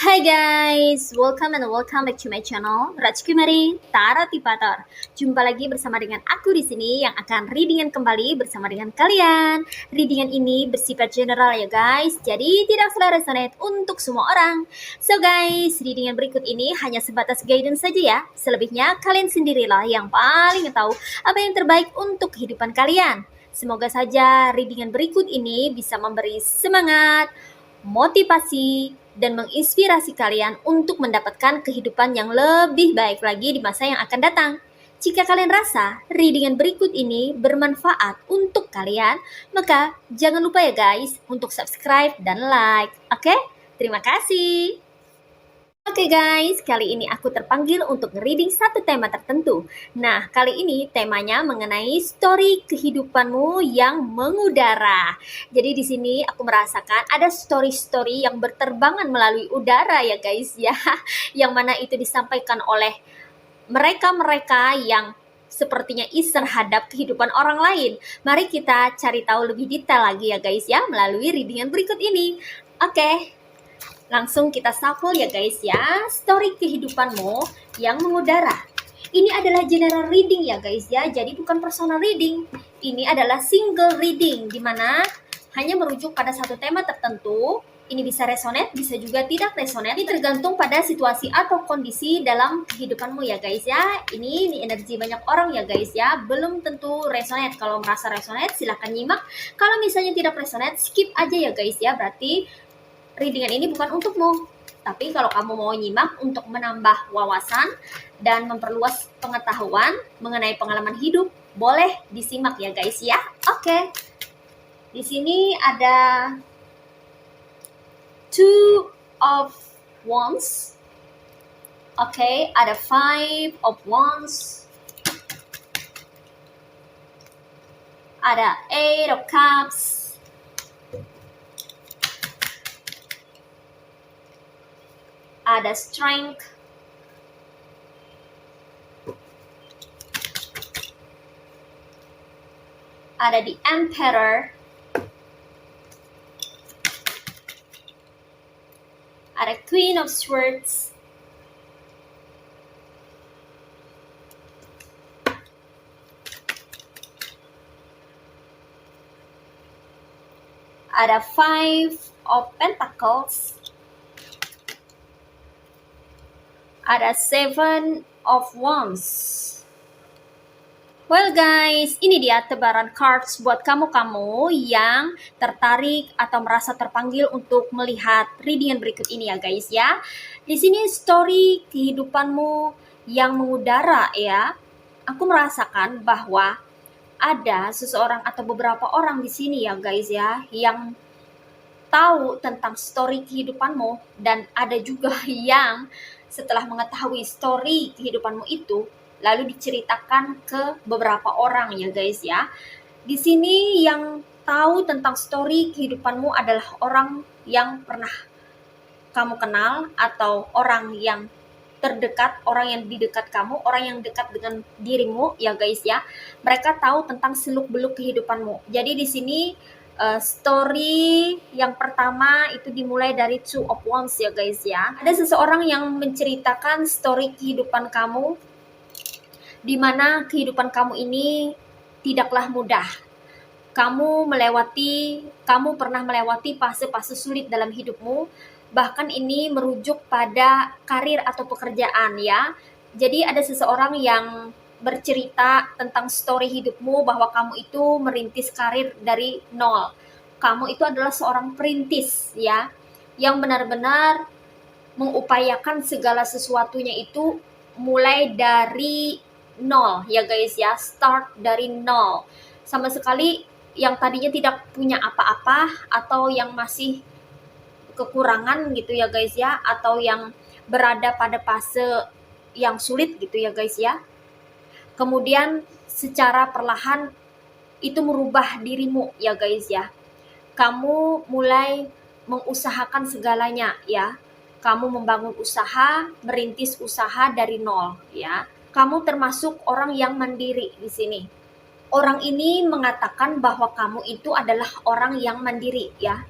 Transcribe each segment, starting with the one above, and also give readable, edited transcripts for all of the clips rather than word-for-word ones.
Hai guys, welcome back to my channel Rajkumari Taratipatar. Jumpa lagi bersama dengan aku di sini yang akan readingan kembali bersama dengan kalian. Readingan ini bersifat general ya guys, jadi tidak selalu resonate untuk semua orang. So guys, readingan berikut ini hanya sebatas guidance saja ya. Selebihnya kalian sendirilah yang paling tahu apa yang terbaik untuk kehidupan kalian. Semoga saja readingan berikut ini bisa memberi semangat, motivasi, dan menginspirasi kalian untuk mendapatkan kehidupan yang lebih baik lagi di masa yang akan datang. Jika kalian rasa readingan berikut ini bermanfaat untuk kalian, maka jangan lupa ya guys untuk subscribe dan like. Oke? Terima kasih. Oke guys, kali ini aku terpanggil untuk reading satu tema tertentu. Nah, kali ini temanya mengenai story kehidupanmu yang mengudara. Jadi di sini aku merasakan ada story-story yang berterbangan melalui udara ya guys ya. Yang mana itu disampaikan oleh mereka-mereka yang sepertinya iseng hadap kehidupan orang lain. Mari kita cari tahu lebih detail lagi ya guys ya melalui readingan berikut ini. Oke. Langsung kita shuffle ya guys ya, story kehidupanmu yang mengudara. Ini adalah general reading ya guys ya, jadi bukan personal reading. Ini adalah single reading, dimana hanya merujuk pada satu tema tertentu. Ini bisa resonate, bisa juga tidak resonate. Ini tergantung pada situasi atau kondisi dalam kehidupanmu ya guys ya. Ini energi banyak orang ya guys ya, belum tentu resonate. Kalau merasa resonate silahkan nyimak. Kalau misalnya tidak resonate, skip aja ya guys ya, berarti readingan ini bukan untukmu. Tapi kalau kamu mau nyimak untuk menambah wawasan dan memperluas pengetahuan mengenai pengalaman hidup, boleh disimak ya guys ya. Oke. Di sini ada Two of Wands. Oke, ada Five of Wands. Ada Eight of Cups. Ada Strength, ada The Emperor, ada Queen of Swords, ada Five of Pentacles, ada Seven of Wands. Well guys, ini dia tebaran cards buat kamu-kamu yang tertarik atau merasa terpanggil untuk melihat readingan berikut ini ya guys ya. Di sini story kehidupanmu yang mengudara ya. Aku merasakan bahwa ada seseorang atau beberapa orang di sini ya guys ya yang tahu tentang story kehidupanmu, dan ada juga yang setelah mengetahui story kehidupanmu itu lalu diceritakan ke beberapa orang ya guys ya. Di sini yang tahu tentang story kehidupanmu adalah orang yang pernah kamu kenal atau orang yang terdekat, orang yang di dekat kamu, orang yang dekat dengan dirimu ya guys ya. Mereka tahu tentang seluk-beluk kehidupanmu. Jadi di sini story yang pertama itu dimulai dari Two of Wands ya guys ya. Ada seseorang yang menceritakan story kehidupan kamu, di mana kehidupan kamu ini tidaklah mudah. Kamu pernah melewati fase-fase sulit dalam hidupmu. Bahkan ini merujuk pada karir atau pekerjaan ya. Jadi ada seseorang yang bercerita tentang story hidupmu bahwa kamu itu merintis karir dari nol. Kamu itu adalah seorang perintis ya, yang benar-benar mengupayakan segala sesuatunya itu mulai dari nol ya guys ya, start dari nol. Sama sekali yang tadinya tidak punya apa-apa atau yang masih kekurangan gitu ya guys ya, atau yang berada pada fase yang sulit gitu ya guys ya. Kemudian secara perlahan itu merubah dirimu ya guys ya. Kamu mulai mengusahakan segalanya ya. Kamu membangun usaha, merintis usaha dari nol ya. Kamu termasuk orang yang mandiri di sini. Orang ini mengatakan bahwa kamu itu adalah orang yang mandiri ya.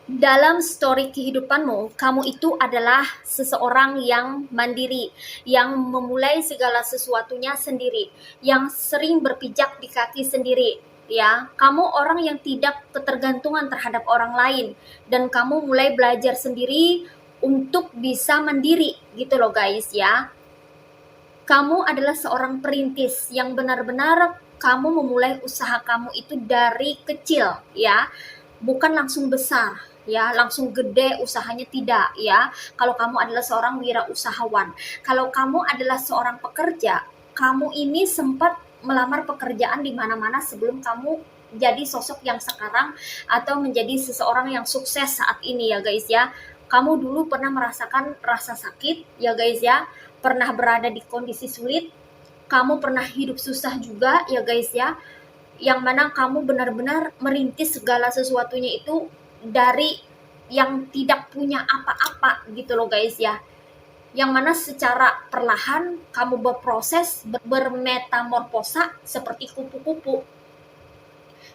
dalam story kehidupanmu, kamu itu adalah seseorang yang mandiri, yang memulai segala sesuatunya sendiri, yang sering berpijak di kaki sendiri. Ya, kamu orang yang tidak ketergantungan terhadap orang lain, dan kamu mulai belajar sendiri untuk bisa mandiri, gitu loh guys ya. Kamu adalah seorang perintis yang benar-benar kamu memulai usaha kamu itu dari kecil ya, bukan langsung besar ya, langsung gede usahanya, tidak ya. Kalau kamu adalah seorang wirausahawan, kalau kamu adalah seorang pekerja, kamu ini sempat melamar pekerjaan di mana-mana sebelum kamu jadi sosok yang sekarang atau menjadi seseorang yang sukses saat ini ya guys ya. Kamu dulu pernah merasakan rasa sakit ya guys ya, pernah berada di kondisi sulit, kamu pernah hidup susah juga ya guys ya, yang mana kamu benar-benar merintis segala sesuatunya itu dari yang tidak punya apa-apa gitu loh guys ya, yang mana secara perlahan kamu berproses bermetamorfosa seperti kupu-kupu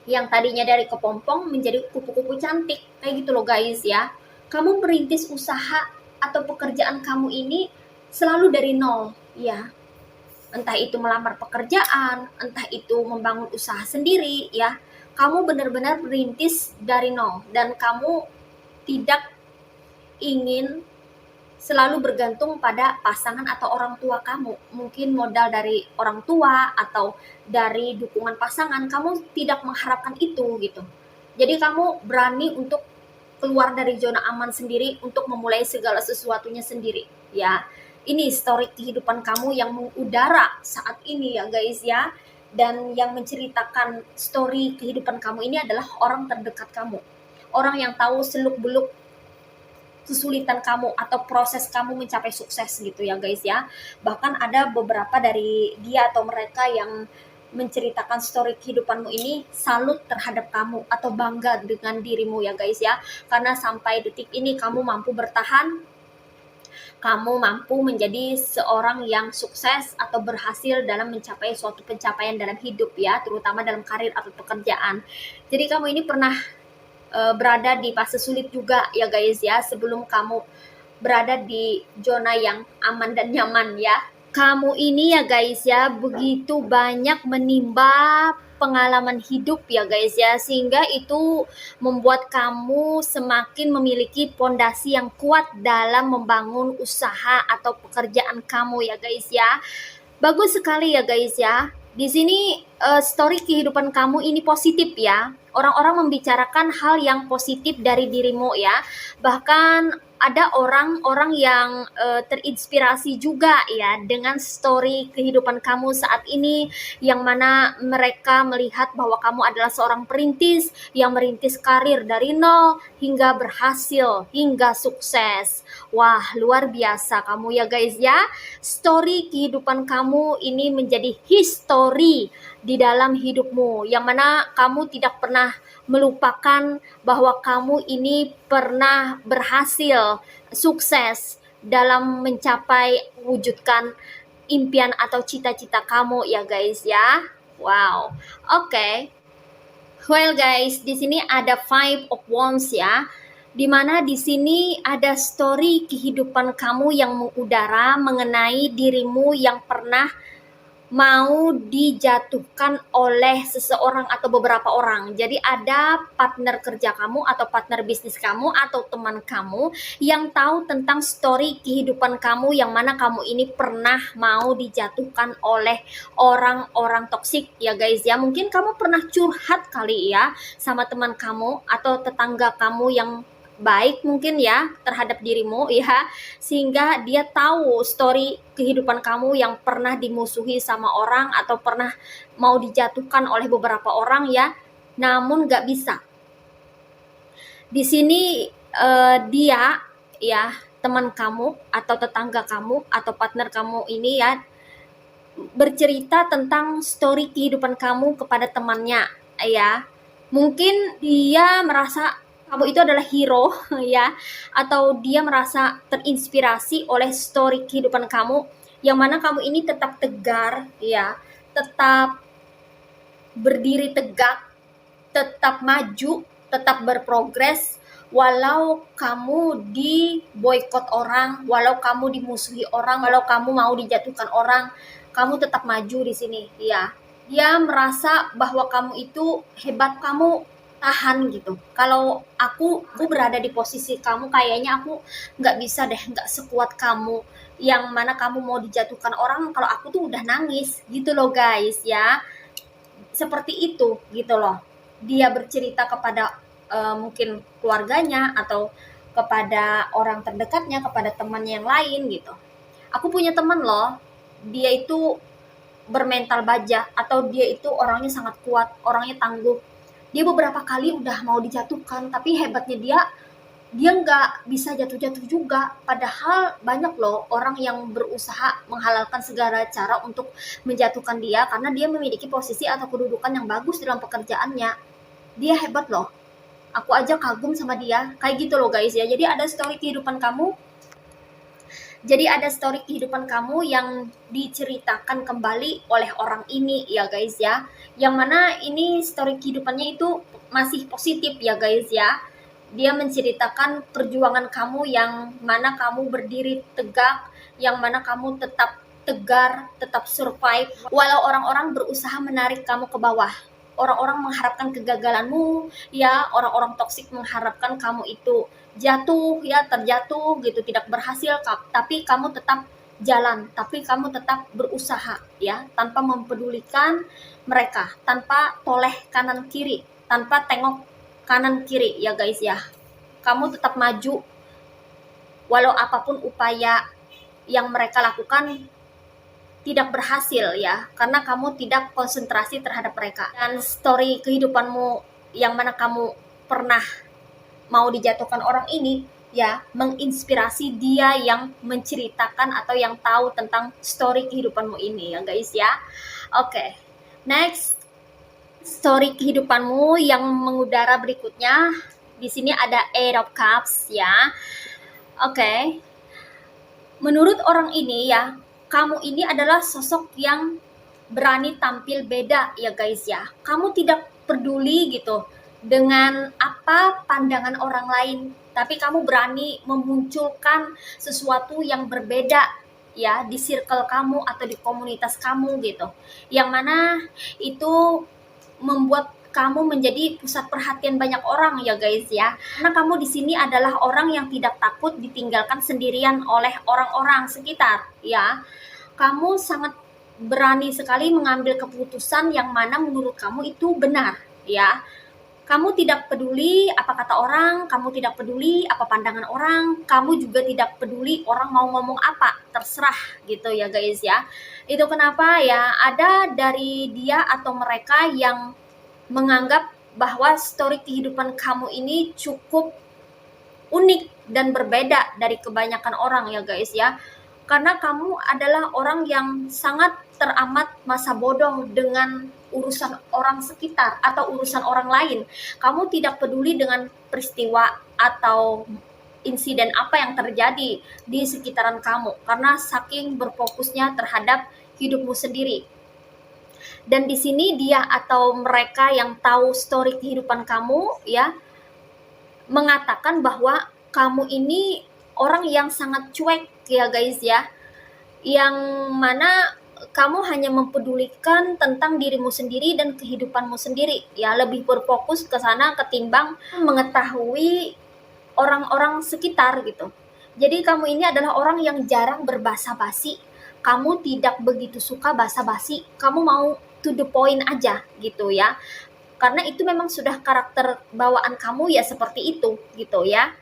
yang tadinya dari kepompong menjadi kupu-kupu cantik kayak gitu loh guys ya. Kamu merintis usaha atau pekerjaan kamu ini selalu dari nol ya, entah itu melamar pekerjaan, entah itu membangun usaha sendiri ya. Kamu benar-benar merintis dari nol dan kamu tidak ingin selalu bergantung pada pasangan atau orang tua kamu. Mungkin modal dari orang tua atau dari dukungan pasangan, kamu tidak mengharapkan itu gitu. Jadi kamu berani untuk keluar dari zona aman sendiri untuk memulai segala sesuatunya sendiri ya. Ini story kehidupan kamu yang mengudara saat ini ya guys ya. Dan yang menceritakan story kehidupan kamu ini adalah orang terdekat kamu, orang yang tahu seluk-beluk kesulitan kamu atau proses kamu mencapai sukses gitu ya guys ya. Bahkan ada beberapa dari dia atau mereka yang menceritakan story kehidupanmu ini salut terhadap kamu atau bangga dengan dirimu ya guys ya, karena sampai detik ini kamu mampu bertahan, kamu mampu menjadi seorang yang sukses atau berhasil dalam mencapai suatu pencapaian dalam hidup ya, terutama dalam karir atau pekerjaan. Jadi kamu ini pernah berada di fase sulit juga ya guys ya, sebelum kamu berada di zona yang aman dan nyaman ya. Kamu ini ya guys ya begitu banyak menimba pengalaman hidup ya guys ya, sehingga itu membuat kamu semakin memiliki pondasi yang kuat dalam membangun usaha atau pekerjaan kamu ya guys ya. Bagus sekali ya guys ya. Di sini story kehidupan kamu ini positif ya. Orang-orang membicarakan hal yang positif dari dirimu ya. Bahkan ada orang-orang yang terinspirasi juga ya dengan story kehidupan kamu saat ini, yang mana mereka melihat bahwa kamu adalah seorang perintis yang merintis karir dari nol hingga berhasil, hingga sukses. Wah, luar biasa kamu ya guys ya. Story kehidupan kamu ini menjadi history di dalam hidupmu, yang mana kamu tidak pernah melupakan bahwa kamu ini pernah berhasil sukses dalam mencapai wujudkan impian atau cita-cita kamu ya guys ya. Wow. Oke. Well guys, di sini ada Five of Wands ya. Dimana di sini ada story kehidupan kamu yang mengudara mengenai dirimu yang pernah mau dijatuhkan oleh seseorang atau beberapa orang. Jadi ada partner kerja kamu atau partner bisnis kamu atau teman kamu yang tahu tentang story kehidupan kamu, yang mana kamu ini pernah mau dijatuhkan oleh orang-orang toksik ya guys ya. Mungkin kamu pernah curhat kali ya sama teman kamu atau tetangga kamu yang baik mungkin ya terhadap dirimu ya, sehingga dia tahu story kehidupan kamu yang pernah dimusuhi sama orang atau pernah mau dijatuhkan oleh beberapa orang ya, namun gak bisa. Di sini dia ya, teman kamu atau tetangga kamu atau partner kamu ini ya, bercerita tentang story kehidupan kamu kepada temannya ya. Mungkin dia merasa kamu itu adalah hero ya, atau dia merasa terinspirasi oleh story kehidupan kamu, yang mana kamu ini tetap tegar ya, tetap berdiri tegak, tetap maju, tetap berprogres walau kamu di boykot orang, walau kamu dimusuhi orang, walau kamu mau dijatuhkan orang, kamu tetap maju di sini, ya. Dia merasa bahwa kamu itu hebat, kamu tahan gitu. Kalau aku berada di posisi kamu, kayaknya aku nggak bisa deh, nggak sekuat kamu. Yang mana kamu mau dijatuhkan orang, kalau aku tuh udah nangis gitu loh guys ya. Seperti itu gitu loh. Dia bercerita kepada mungkin keluarganya atau kepada orang terdekatnya, kepada temannya yang lain gitu. Aku punya teman loh, dia itu bermental baja atau dia itu orangnya sangat kuat, orangnya tangguh. Dia beberapa kali udah mau dijatuhkan, tapi hebatnya dia nggak bisa jatuh-jatuh juga. Padahal banyak loh orang yang berusaha menghalalkan segala cara untuk menjatuhkan dia karena dia memiliki posisi atau kedudukan yang bagus dalam pekerjaannya. Dia hebat loh. Aku aja kagum sama dia. Kayak gitu loh guys ya. Jadi ada story kehidupan kamu. Jadi ada story kehidupan kamu yang diceritakan kembali oleh orang ini ya guys ya. Yang mana ini story kehidupannya itu masih positif ya guys ya. Dia menceritakan perjuangan kamu yang mana kamu berdiri tegak, yang mana kamu tetap tegar, tetap survive, walau orang-orang berusaha menarik kamu ke bawah. Orang-orang mengharapkan kegagalanmu, ya, orang-orang toksik mengharapkan kamu itu jatuh, ya, terjatuh gitu, tidak berhasil, tapi kamu tetap jalan, tapi kamu tetap berusaha, ya, tanpa mempedulikan mereka, tanpa toleh kanan kiri, tanpa tengok kanan kiri ya guys ya. Kamu tetap maju walau apapun upaya yang mereka lakukan tidak berhasil ya, karena kamu tidak konsentrasi terhadap mereka. Dan story kehidupanmu yang mana kamu pernah mau dijatuhkan orang ini ya, menginspirasi dia yang menceritakan atau yang tahu tentang story kehidupanmu ini ya guys ya. Oke, next story kehidupanmu yang mengudara berikutnya. Di sini ada Eight of Cups ya. Oke. Menurut orang ini ya, kamu ini adalah sosok yang berani tampil beda ya guys ya. Kamu tidak peduli gitu dengan apa pandangan orang lain, tapi kamu berani memunculkan sesuatu yang berbeda ya di circle kamu atau di komunitas kamu gitu. Yang mana itu membuat kamu menjadi pusat perhatian banyak orang ya guys ya. Karena kamu di sini adalah orang yang tidak takut ditinggalkan sendirian oleh orang-orang sekitar ya. Kamu sangat berani sekali mengambil keputusan yang mana menurut kamu itu benar ya. Kamu tidak peduli apa kata orang, kamu tidak peduli apa pandangan orang, kamu juga tidak peduli orang mau ngomong apa, terserah gitu ya guys ya. Itu kenapa ya ada dari dia atau mereka yang menganggap bahwa story kehidupan kamu ini cukup unik dan berbeda dari kebanyakan orang ya guys ya. Karena kamu adalah orang yang sangat teramat masa bodoh dengan urusan orang sekitar atau urusan orang lain. Kamu tidak peduli dengan peristiwa atau insiden apa yang terjadi di sekitaran kamu karena saking berfokusnya terhadap hidupmu sendiri. Dan di sini dia atau mereka yang tahu story kehidupan kamu ya mengatakan bahwa kamu ini orang yang sangat cuek ya guys ya, yang mana kamu hanya mempedulikan tentang dirimu sendiri dan kehidupanmu sendiri ya, lebih berfokus ke sana ketimbang mengetahui orang-orang sekitar gitu. Jadi kamu ini adalah orang yang jarang berbasa-basi, kamu tidak begitu suka basa-basi, kamu mau to the point aja gitu ya. Karena itu memang sudah karakter bawaan kamu ya seperti itu gitu ya.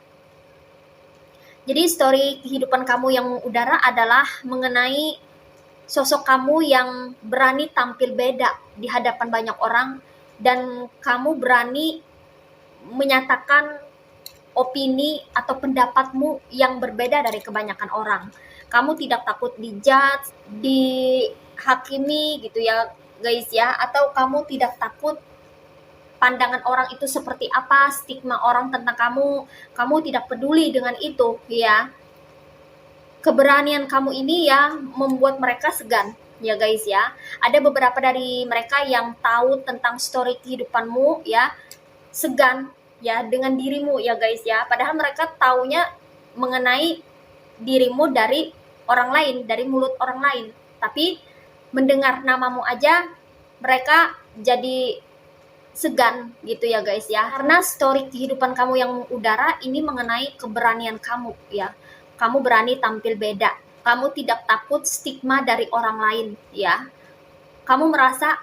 Jadi story kehidupan kamu yang udara adalah mengenai sosok kamu yang berani tampil beda di hadapan banyak orang dan kamu berani menyatakan opini atau pendapatmu yang berbeda dari kebanyakan orang. Kamu tidak takut dijudge, dihakimi gitu ya guys ya, atau kamu tidak takut pandangan orang itu seperti apa, stigma orang tentang kamu tidak peduli dengan itu ya. Keberanian kamu ini ya membuat mereka segan ya guys ya. Ada beberapa dari mereka yang tahu tentang story kehidupanmu ya, segan ya dengan dirimu ya guys ya. Padahal mereka taunya mengenai dirimu dari orang lain, dari mulut orang lain. Tapi mendengar namamu aja mereka jadi segan gitu ya guys ya. Karena story kehidupan kamu yang mengudara ini mengenai keberanian kamu ya. Kamu berani tampil beda. Kamu tidak takut stigma dari orang lain ya. Kamu merasa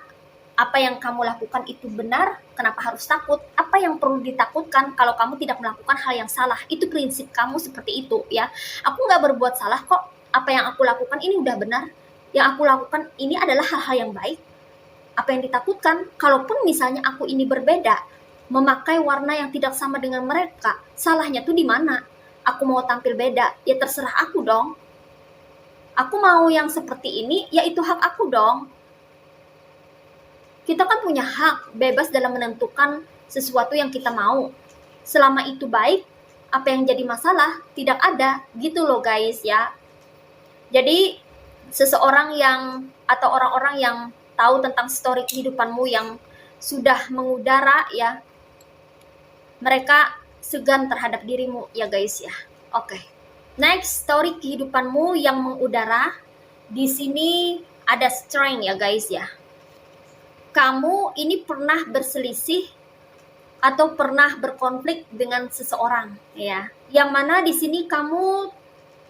apa yang kamu lakukan itu benar, kenapa harus takut? Apa yang perlu ditakutkan kalau kamu tidak melakukan hal yang salah? Itu prinsip kamu seperti itu ya. Aku nggak berbuat salah kok. Apa yang aku lakukan ini udah benar. Yang aku lakukan ini adalah hal-hal yang baik. Apa yang ditakutkan? Kalaupun misalnya aku ini berbeda, memakai warna yang tidak sama dengan mereka, salahnya tuh di mana? Aku mau tampil beda, ya terserah aku dong. Aku mau yang seperti ini, ya itu hak aku dong. Kita kan punya hak bebas dalam menentukan sesuatu yang kita mau. Selama itu baik, apa yang jadi masalah tidak ada gitu loh guys ya. Jadi seseorang yang atau orang-orang yang tahu tentang story kehidupanmu yang sudah mengudara ya, mereka segan terhadap dirimu ya guys ya. Oke. Next, story kehidupanmu yang mengudara. Di sini ada strength ya guys ya. Kamu ini pernah berselisih atau pernah berkonflik dengan seseorang ya. Yang mana di sini kamu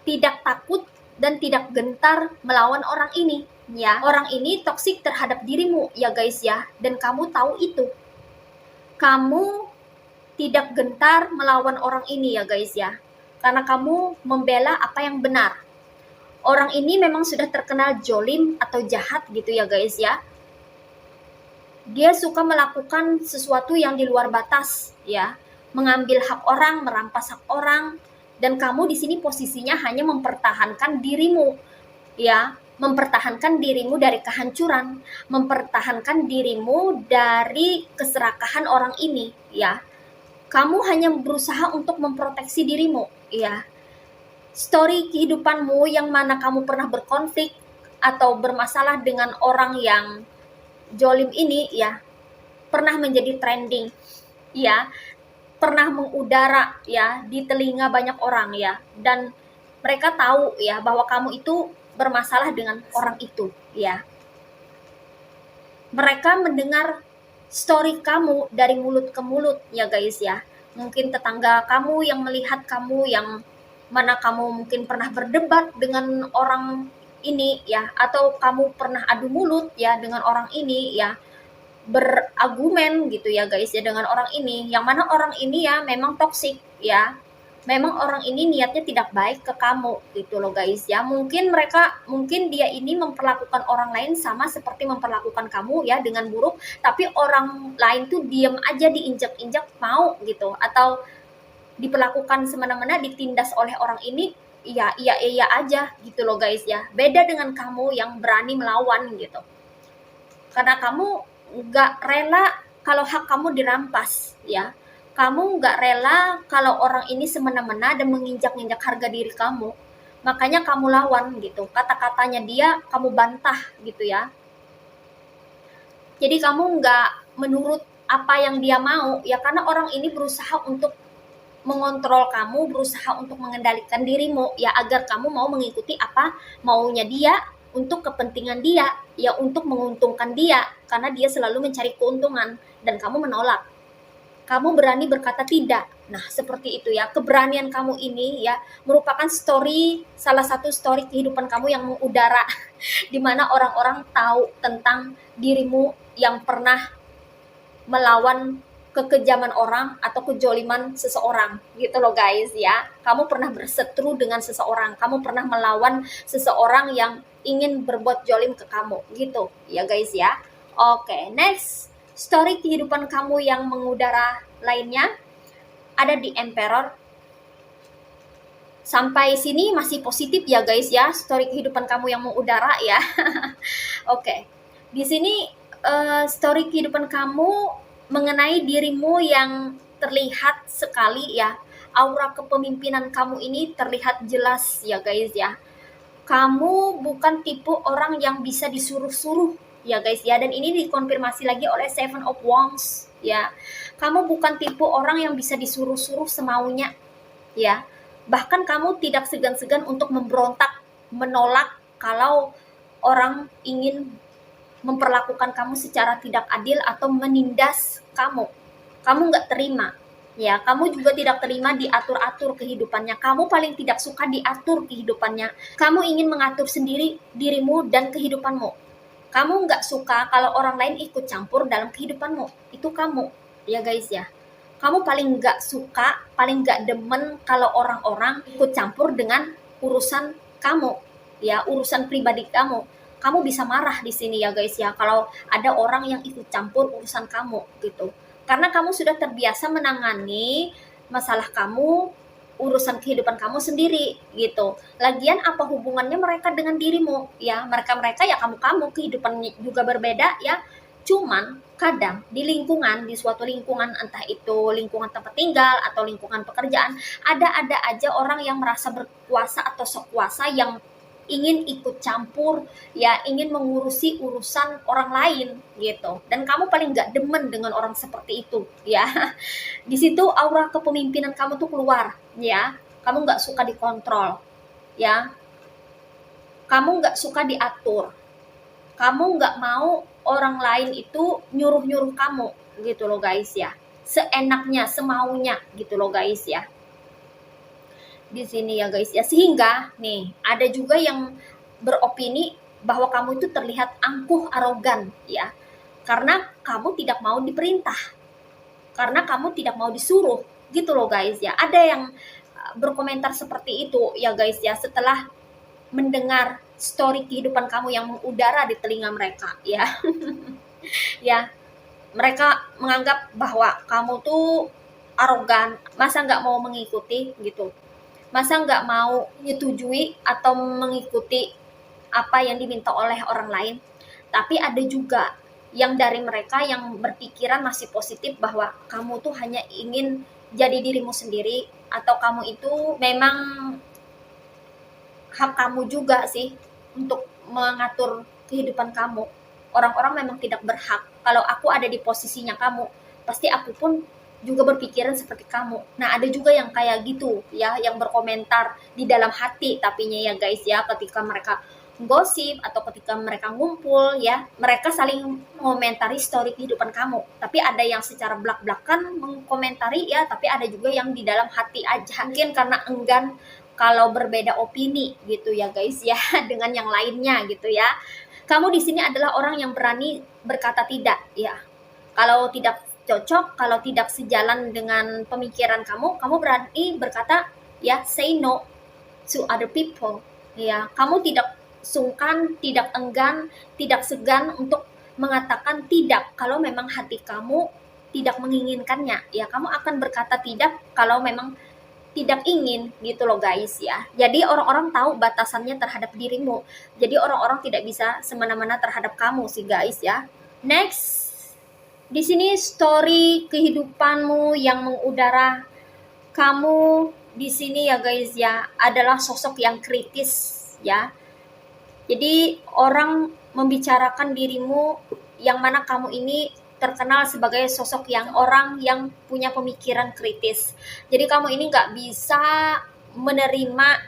tidak takut dan tidak gentar melawan orang ini ya. Orang ini toksik terhadap dirimu ya guys ya, dan kamu tahu itu. Kamu tidak gentar melawan orang ini ya guys ya. Karena kamu membela apa yang benar. Orang ini memang sudah terkenal jolim atau jahat gitu ya guys ya. Dia suka melakukan sesuatu yang di luar batas ya, mengambil hak orang, merampas hak orang, dan kamu di sini posisinya hanya mempertahankan dirimu ya, mempertahankan dirimu dari kehancuran, mempertahankan dirimu dari keserakahan orang ini ya. Kamu hanya berusaha untuk memproteksi dirimu ya. Story kehidupanmu yang mana kamu pernah berkonflik atau bermasalah dengan orang yang jolim ini ya, pernah menjadi trending ya, pernah mengudara ya di telinga banyak orang ya, dan mereka tahu ya bahwa kamu itu bermasalah dengan orang itu ya. Mereka mendengar story kamu dari mulut ke mulut ya guys ya. Mungkin tetangga kamu yang melihat kamu yang mana kamu mungkin pernah berdebat dengan orang ini ya, atau kamu pernah adu mulut ya dengan orang ini ya, berargumen gitu ya guys ya dengan orang ini, yang mana orang ini ya memang toksik ya, memang orang ini niatnya tidak baik ke kamu gitu loh guys ya. Mungkin dia ini memperlakukan orang lain sama seperti memperlakukan kamu ya, dengan buruk, tapi orang lain tuh diem aja, diinjak-injak mau gitu, atau diperlakukan semena-mena, ditindas oleh orang ini, iya aja gitu loh guys ya. Beda dengan kamu yang berani melawan gitu, karena kamu nggak rela kalau hak kamu dirampas ya. Kamu nggak rela kalau orang ini semena-mena dan menginjak-injak harga diri kamu, makanya kamu lawan gitu. Kata-katanya dia kamu bantah gitu ya. Jadi kamu nggak menurut apa yang dia mau ya, karena orang ini berusaha untuk mengontrol kamu, berusaha untuk mengendalikan dirimu ya, agar kamu mau mengikuti apa maunya dia, untuk kepentingan dia ya, untuk menguntungkan dia, karena dia selalu mencari keuntungan dan kamu menolak. Kamu berani berkata tidak. Nah, seperti itu ya. Keberanian kamu ini ya merupakan salah satu story kehidupan kamu yang mengudara di mana orang-orang tahu tentang dirimu yang pernah melawan kekejaman orang atau kejoliman seseorang gitu loh guys ya. Kamu pernah berseteru dengan seseorang, kamu pernah melawan seseorang yang ingin berbuat jolim ke kamu gitu ya guys ya. Oke, next story kehidupan kamu yang mengudara lainnya ada di Emperor. Sampai sini masih positif ya guys ya, story kehidupan kamu yang mengudara ya. Oke, di sini story kehidupan kamu mengenai dirimu yang terlihat sekali ya. Aura kepemimpinan kamu ini terlihat jelas ya guys ya. Kamu bukan tipe orang yang bisa disuruh-suruh ya guys ya, dan ini dikonfirmasi lagi oleh Seven of Wands ya. Kamu bukan tipe orang yang bisa disuruh-suruh semaunya, ya. Bahkan kamu tidak segan-segan untuk memberontak, menolak kalau orang ingin memperlakukan kamu secara tidak adil atau menindas kamu. Kamu nggak terima. Ya, kamu juga tidak terima diatur-atur kehidupannya. Kamu paling tidak suka diatur kehidupannya. Kamu ingin mengatur sendiri dirimu dan kehidupanmu. Kamu nggak suka kalau orang lain ikut campur dalam kehidupanmu. Itu kamu, ya guys ya. Kamu paling nggak suka, paling nggak demen kalau orang-orang ikut campur dengan urusan kamu, ya, urusan pribadi kamu. Kamu bisa marah di sini ya guys ya, kalau ada orang yang ikut campur urusan kamu gitu. Karena kamu sudah terbiasa menangani masalah kamu, urusan kehidupan kamu sendiri gitu. Lagian apa hubungannya mereka dengan dirimu? Ya, mereka-mereka ya kamu-kamu, kehidupannya juga berbeda ya. Cuman kadang di lingkungan, di suatu lingkungan, entah itu lingkungan tempat tinggal atau lingkungan pekerjaan, ada aja orang yang merasa berkuasa atau sok kuasa yang ingin ikut campur, ya, ingin mengurusi urusan orang lain gitu. Dan kamu paling nggak demen dengan orang seperti itu, ya. Di situ aura kepemimpinan kamu tuh keluar, ya. Kamu nggak suka dikontrol, ya. Kamu nggak suka diatur. Kamu nggak mau orang lain itu nyuruh-nyuruh kamu, gitu loh guys ya. Seenaknya, semaunya, gitu loh guys ya. Di sini ya guys ya, sehingga nih ada juga yang beropini bahwa kamu itu terlihat angkuh, arogan ya, karena kamu tidak mau diperintah, karena kamu tidak mau disuruh, gitu loh guys ya. Ada yang berkomentar seperti itu ya guys ya, setelah mendengar story kehidupan kamu yang mengudara di telinga mereka ya. Ya, mereka menganggap bahwa kamu tuh arogan, masa nggak mau mengikuti gitu, masa nggak mau menyetujui atau mengikuti apa yang diminta oleh orang lain. Tapi ada juga yang dari mereka yang berpikiran masih positif bahwa kamu tuh hanya ingin jadi dirimu sendiri, atau kamu itu memang hak kamu juga sih untuk mengatur kehidupan kamu. Orang-orang memang tidak berhak. Kalau aku ada di posisinya kamu, pasti aku pun juga berpikiran seperti kamu. Nah, ada juga yang kayak gitu ya, yang berkomentar di dalam hati tapinya ya guys ya, ketika mereka gosip atau ketika mereka ngumpul ya, mereka saling mengomentari story kehidupan kamu. Tapi ada yang secara belak-belakan mengkomentari ya, tapi ada juga yang di dalam hati aja. Mungkin karena enggan kalau berbeda opini gitu ya guys ya dengan yang lainnya gitu ya. Kamu di sini adalah orang yang berani berkata tidak ya. Kalau tidak cocok, kalau tidak sejalan dengan pemikiran kamu, kamu berani berkata ya, say no to other people. Ya, kamu tidak sungkan, tidak enggan, tidak segan untuk mengatakan tidak kalau memang hati kamu tidak menginginkannya. Ya, kamu akan berkata tidak kalau memang tidak ingin gitu loh guys ya. Jadi orang-orang tahu batasannya terhadap dirimu. Jadi orang-orang tidak bisa semena-mena terhadap kamu sih guys ya. Next, di sini story kehidupanmu yang mengudara. Kamu di sini ya guys ya adalah sosok yang kritis ya. Jadi orang membicarakan dirimu yang mana kamu ini terkenal sebagai sosok yang orang yang punya pemikiran kritis. Jadi kamu ini nggak bisa menerima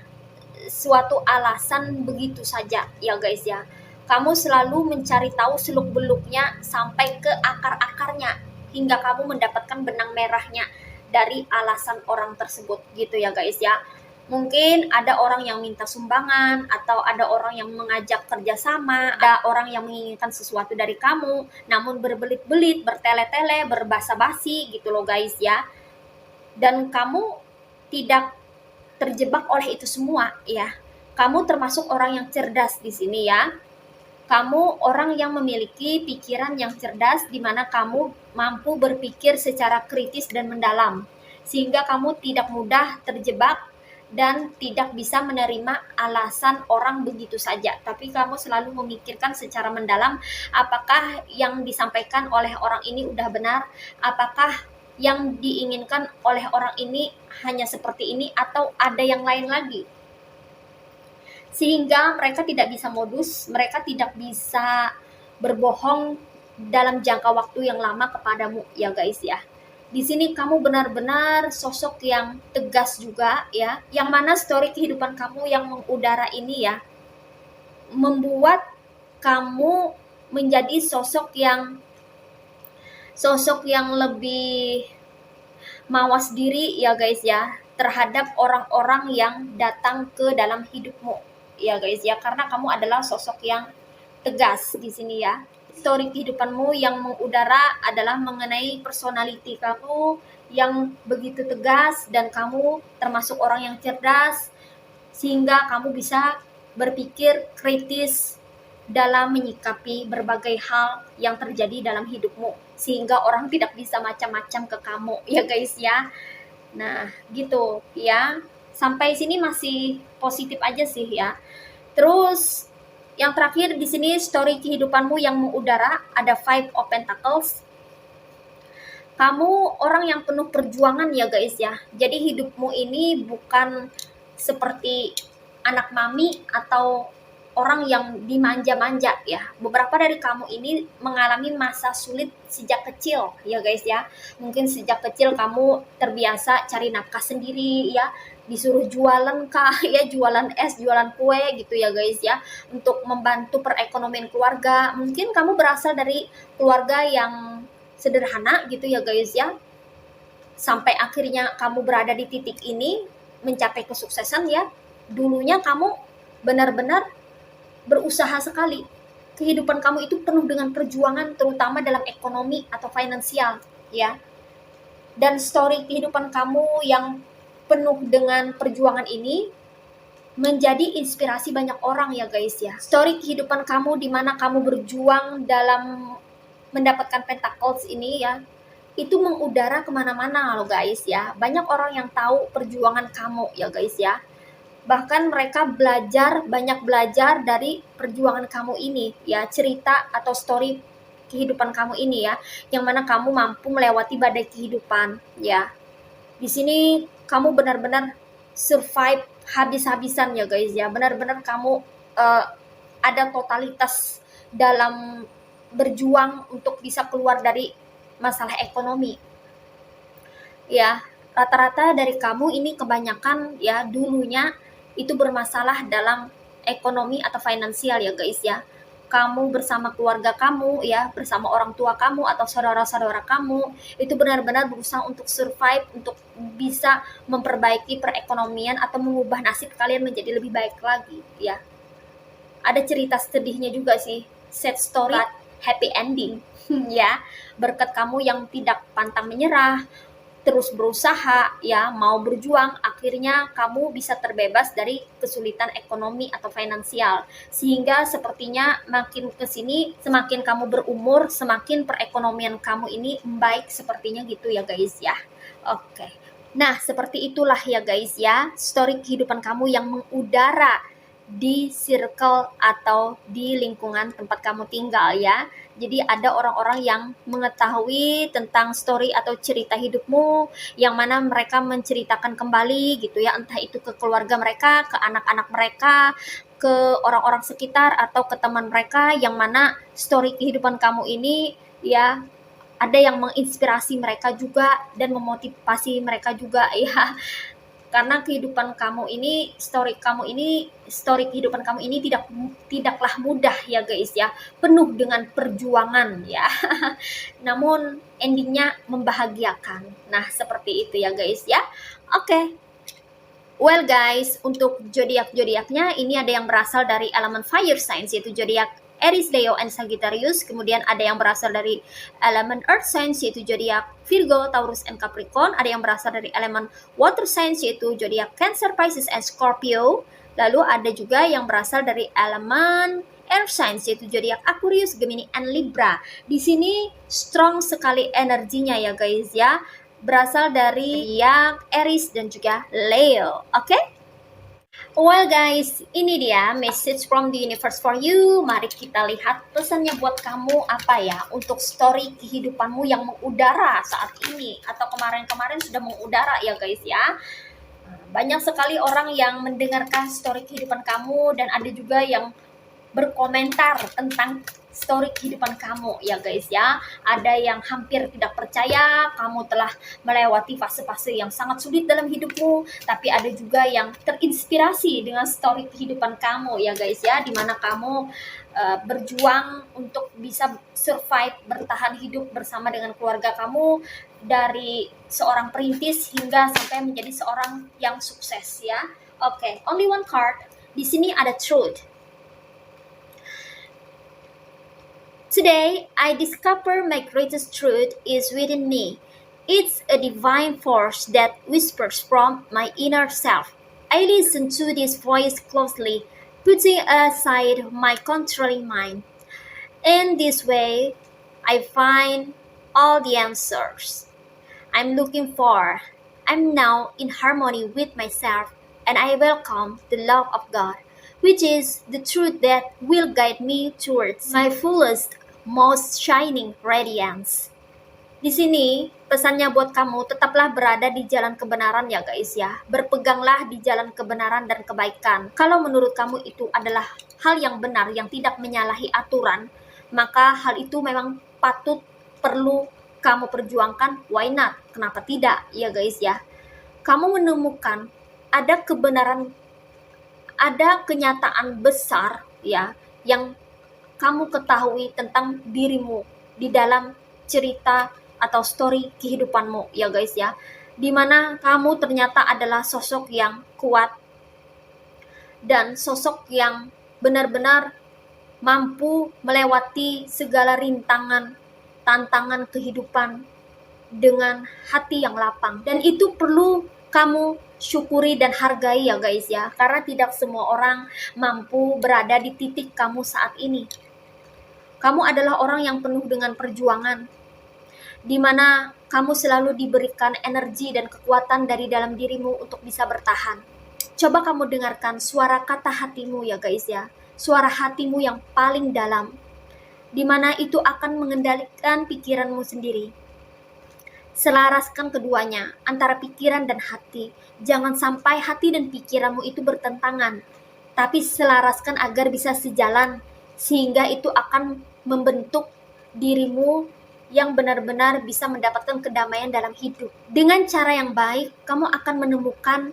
suatu alasan begitu saja ya guys ya. Kamu selalu mencari tahu seluk-beluknya sampai ke akar-akarnya hingga kamu mendapatkan benang merahnya dari alasan orang tersebut gitu ya guys ya. Mungkin ada orang yang minta sumbangan, atau ada orang yang mengajak kerjasama, ada orang yang menginginkan sesuatu dari kamu, namun berbelit-belit, bertele-tele, berbasa-basi gitu loh guys ya. Dan kamu tidak terjebak oleh itu semua ya. Kamu termasuk orang yang cerdas di sini ya. Kamu orang yang memiliki pikiran yang cerdas, di mana kamu mampu berpikir secara kritis dan mendalam, sehingga kamu tidak mudah terjebak dan tidak bisa menerima alasan orang begitu saja. Tapi kamu selalu memikirkan secara mendalam, apakah yang disampaikan oleh orang ini udah benar, apakah yang diinginkan oleh orang ini hanya seperti ini atau ada yang lain lagi. Sehingga mereka tidak bisa modus, mereka tidak bisa berbohong dalam jangka waktu yang lama kepadamu ya guys ya. Di sini kamu benar-benar sosok yang tegas juga ya. Yang mana story kehidupan kamu yang mengudara ini ya membuat kamu menjadi sosok yang lebih mawas diri ya guys ya terhadap orang-orang yang datang ke dalam hidupmu ya guys ya, karena kamu adalah sosok yang tegas di sini ya. Story kehidupanmu yang mengudara adalah mengenai personality kamu yang begitu tegas, dan kamu termasuk orang yang cerdas sehingga kamu bisa berpikir kritis dalam menyikapi berbagai hal yang terjadi dalam hidupmu, sehingga orang tidak bisa macam-macam ke kamu ya guys ya. Nah gitu ya, sampai sini masih positif aja sih ya. Terus yang terakhir di sini story kehidupanmu yang mengudara ada Five of Pentacles. Kamu orang yang penuh perjuangan ya guys ya. Jadi hidupmu ini bukan seperti anak mami atau orang yang dimanja-manja ya. Beberapa dari kamu ini mengalami masa sulit sejak kecil ya guys ya. Mungkin sejak kecil kamu terbiasa cari nafkah sendiri ya, disuruh jualan kah ya, jualan es, jualan kue gitu ya guys ya, untuk membantu perekonomian keluarga. Mungkin kamu berasal dari keluarga yang sederhana gitu ya guys ya, sampai akhirnya kamu berada di titik ini mencapai kesuksesan ya. Dulunya kamu benar-benar berusaha sekali. Kehidupan kamu itu penuh dengan perjuangan, terutama dalam ekonomi atau finansial ya. Dan story kehidupan kamu yang penuh dengan perjuangan ini menjadi inspirasi banyak orang ya guys ya. Story kehidupan kamu di mana kamu berjuang dalam mendapatkan pentacles ini ya, itu mengudara kemana-mana loh guys ya. Banyak orang yang tahu perjuangan kamu ya guys ya. Bahkan mereka banyak belajar dari perjuangan kamu ini ya, cerita atau story kehidupan kamu ini ya, yang mana kamu mampu melewati badai kehidupan ya. Di sini kamu benar-benar survive habis-habisan ya guys ya. Benar-benar kamu ada totalitas dalam berjuang untuk bisa keluar dari masalah ekonomi ya. Rata-rata dari kamu ini kebanyakan ya dulunya itu bermasalah dalam ekonomi atau finansial ya guys ya. Kamu bersama keluarga kamu ya, bersama orang tua kamu atau saudara-saudara kamu, itu benar-benar berusaha untuk survive, untuk bisa memperbaiki perekonomian atau mengubah nasib kalian menjadi lebih baik lagi ya. Ada cerita sedihnya juga sih, sad story happy ending ya. Berkat kamu yang tidak pantang menyerah, terus berusaha ya, mau berjuang, akhirnya kamu bisa terbebas dari kesulitan ekonomi atau finansial. Sehingga sepertinya makin kesini, semakin kamu berumur, semakin perekonomian kamu ini membaik sepertinya gitu ya guys ya. Oke. Nah, seperti itulah ya guys ya, story kehidupan kamu yang mengudara di circle atau di lingkungan tempat kamu tinggal ya. Jadi ada orang-orang yang mengetahui tentang story atau cerita hidupmu, yang mana mereka menceritakan kembali gitu ya, entah itu ke keluarga mereka, ke anak-anak mereka, ke orang-orang sekitar atau ke teman mereka, yang mana story kehidupan kamu ini ya ada yang menginspirasi mereka juga dan memotivasi mereka juga ya. Karena kehidupan kamu ini, story kehidupan kamu ini tidaklah mudah ya guys ya, penuh dengan perjuangan ya. Namun endingnya membahagiakan. Nah seperti itu ya guys ya. Oke. Well guys, untuk zodiak-zodiaknya ini ada yang berasal dari elemen fire signs, yaitu zodiak Aries, Leo, and Sagittarius. Kemudian ada yang berasal dari elemen earth signs, yaitu zodiak Virgo, Taurus, and Capricorn. Ada yang berasal dari elemen water signs, yaitu zodiak Cancer, Pisces, and Scorpio. Lalu ada juga yang berasal dari elemen air signs, yaitu zodiak Aquarius, Gemini, and Libra. Di sini strong sekali energinya ya guys ya, berasal dari zodiak Aries dan juga Leo. Oke? Well guys, ini dia message from the universe for you. Mari kita lihat pesannya buat kamu apa ya untuk story kehidupanmu yang mengudara saat ini atau kemarin-kemarin sudah mengudara ya guys ya. Banyak sekali orang yang mendengarkan story kehidupan kamu, dan ada juga yang berkomentar tentang story kehidupan kamu ya guys ya. Ada yang hampir tidak percaya kamu telah melewati fase-fase yang sangat sulit dalam hidupmu, tapi ada juga yang terinspirasi dengan story kehidupan kamu ya guys ya, dimana kamu berjuang untuk bisa survive, bertahan hidup bersama dengan keluarga kamu dari seorang perintis hingga sampai menjadi seorang yang sukses ya. Oke, only one card. Di sini ada truth. Today, I discover my greatest truth is within me. It's a divine force that whispers from my inner self. I listen to this voice closely, putting aside my controlling mind. In this way, I find all the answers I'm looking for. I'm now in harmony with myself, and I welcome the love of God, which is the truth that will guide me towards my fullest, most shining radiance. Di sini pesannya buat kamu, tetaplah berada di jalan kebenaran ya guys ya. Berpeganglah di jalan kebenaran dan kebaikan. Kalau menurut kamu itu adalah hal yang benar, yang tidak menyalahi aturan, maka hal itu memang patut, perlu kamu perjuangkan. Why not? Kenapa tidak ya guys ya. Kamu menemukan ada kebenaran, ada kenyataan besar ya, yang kamu ketahui tentang dirimu di dalam cerita atau story kehidupanmu ya guys ya, dimana kamu ternyata adalah sosok yang kuat dan sosok yang benar-benar mampu melewati segala rintangan, tantangan kehidupan dengan hati yang lapang, dan itu perlu kamu syukuri dan hargai ya guys ya, karena tidak semua orang mampu berada di titik kamu saat ini. Kamu adalah orang yang penuh dengan perjuangan, di mana kamu selalu diberikan energi dan kekuatan dari dalam dirimu untuk bisa bertahan. Coba kamu dengarkan suara kata hatimu ya guys ya, suara hatimu yang paling dalam, di mana itu akan mengendalikan pikiranmu sendiri. Selaraskan keduanya, antara pikiran dan hati. Jangan sampai hati dan pikiranmu itu bertentangan, tapi selaraskan agar bisa sejalan, sehingga itu akan membentuk dirimu yang benar-benar bisa mendapatkan kedamaian dalam hidup. Dengan cara yang baik, kamu akan menemukan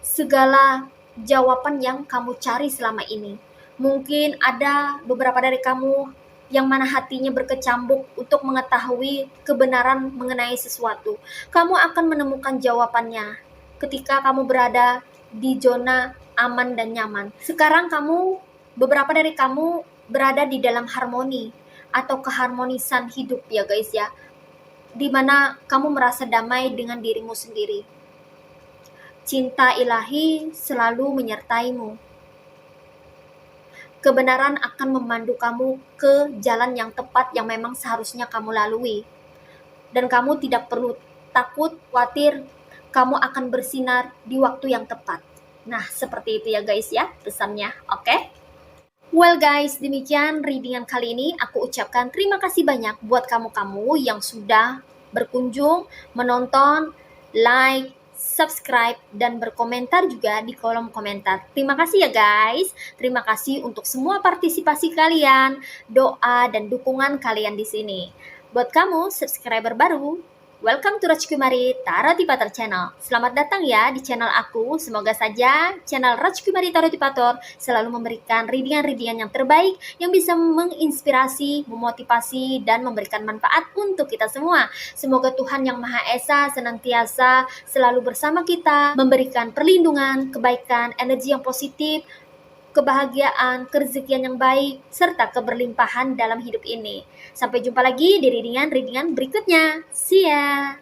segala jawaban yang kamu cari selama ini. Mungkin ada beberapa dari kamu yang mana hatinya berkecambuk untuk mengetahui kebenaran mengenai sesuatu. Kamu akan menemukan jawabannya ketika kamu berada di zona aman dan nyaman. Sekarang beberapa dari kamu berada di dalam harmoni atau keharmonisan hidup ya guys ya, dimana kamu merasa damai dengan dirimu sendiri. Cinta ilahi selalu menyertaimu. Kebenaran akan memandu kamu ke jalan yang tepat yang memang seharusnya kamu lalui, dan kamu tidak perlu takut, khawatir. Kamu akan bersinar di waktu yang tepat. Nah, seperti itu ya guys ya pesannya. Oke? Well guys, demikian readingan kali ini. Aku ucapkan terima kasih banyak buat kamu-kamu yang sudah berkunjung, menonton, like, subscribe, dan berkomentar juga di kolom komentar. Terima kasih ya guys. Terima kasih untuk semua partisipasi kalian, doa, dan dukungan kalian di sini. Buat kamu subscriber baru, welcome to Rajkumari Tarotipator Channel. Selamat datang ya di channel aku. Semoga saja channel Rajkumari Tarotipator selalu memberikan readingan-readingan yang terbaik yang bisa menginspirasi, memotivasi, dan memberikan manfaat untuk kita semua. Semoga Tuhan Yang Maha Esa senantiasa selalu bersama kita, memberikan perlindungan, kebaikan, energi yang positif, kebahagiaan, kerezekian yang baik, serta keberlimpahan dalam hidup ini. Sampai jumpa lagi di readingan berikutnya. See ya!